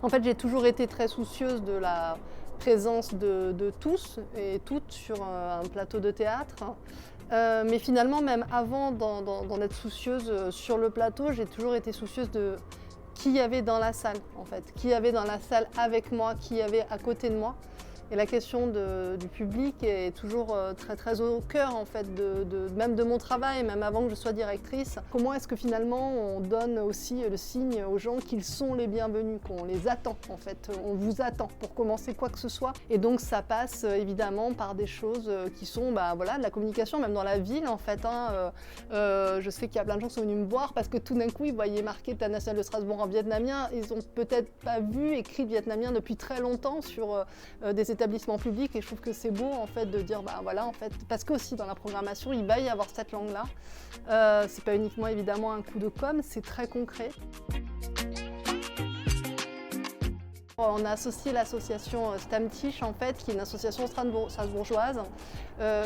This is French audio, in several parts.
En fait, j'ai toujours été très soucieuse de la présence de tous et toutes sur un plateau de théâtre. Mais finalement, même avant d'en être soucieuse sur le plateau, j'ai toujours été soucieuse de qui y avait dans la salle, en fait. Qui y avait dans la salle avec moi, qui y avait à côté de moi. Et la question du public est toujours très très au cœur en fait même de mon travail, même avant que je sois directrice. Comment est-ce que finalement on donne aussi le signe aux gens qu'ils sont les bienvenus, qu'on les attend en fait, on vous attend pour commencer quoi que ce soit. Et donc ça passe évidemment par des choses qui sont voilà, de la communication, même dans la ville en fait. Je sais qu'il y a plein de gens qui sont venus me voir parce que tout d'un coup ils voyaient marqué Théâtre national de Strasbourg en vietnamien. Ils ont peut-être pas vu écrit vietnamien depuis très longtemps sur des établissements publics et je trouve que c'est beau en fait de dire voilà en fait parce qu'aussi dans la programmation il va y avoir cette langue là. C'est pas uniquement évidemment un coup de com', c'est très concret. On a associé l'association Stammtisch en fait, qui est une association strasbourgeoise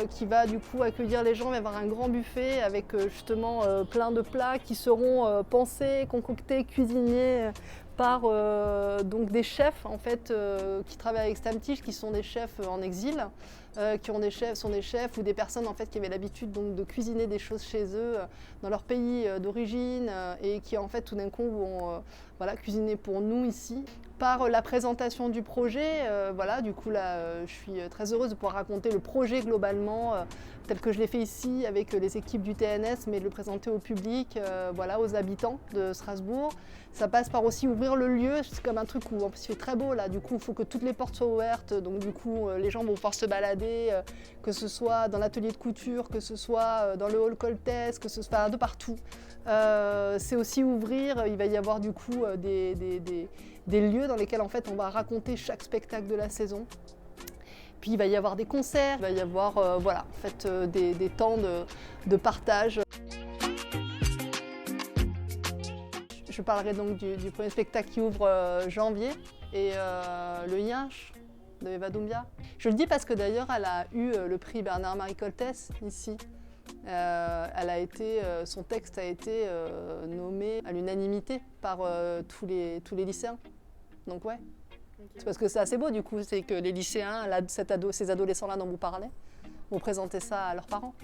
qui va du coup accueillir les gens, il va y avoir un grand buffet avec justement plein de plats qui seront pensés, concoctés, cuisinés par donc des chefs en fait qui travaillent avec Stammtisch, qui sont des chefs en exil, sont des chefs ou des personnes en fait qui avaient l'habitude donc de cuisiner des choses chez eux dans leur pays d'origine et qui en fait tout d'un coup vont voilà, cuisiner pour nous ici. Par la présentation du projet, voilà, du coup là, je suis très heureuse de pouvoir raconter le projet globalement tel que je l'ai fait ici avec les équipes du TNS, mais de le présenter au public, voilà, aux habitants de Strasbourg. Ça passe par aussi ouvrir le lieu, c'est comme un truc où en plus il fait très beau là, du coup il faut que toutes les portes soient ouvertes, donc du coup les gens vont pouvoir se balader, que ce soit dans l'atelier de couture, que ce soit dans le hall Coltès, que ce soit de partout. C'est aussi ouvrir, il va y avoir du coup des lieux dans lesquels en fait on va raconter chaque spectacle de la saison. Puis il va y avoir des concerts, il va y avoir voilà, en fait, des temps de partage. Je parlerai donc du premier spectacle qui ouvre janvier et le Yinche de Eva Doumbia. Je le dis parce que d'ailleurs elle a eu le prix Bernard-Marie Coltès ici. Son texte a été nommé à l'unanimité par tous les lycéens. Donc ouais, c'est parce que c'est assez beau du coup, c'est que les lycéens, ces adolescents-là dont vous parlez, vont présenter ça à leurs parents.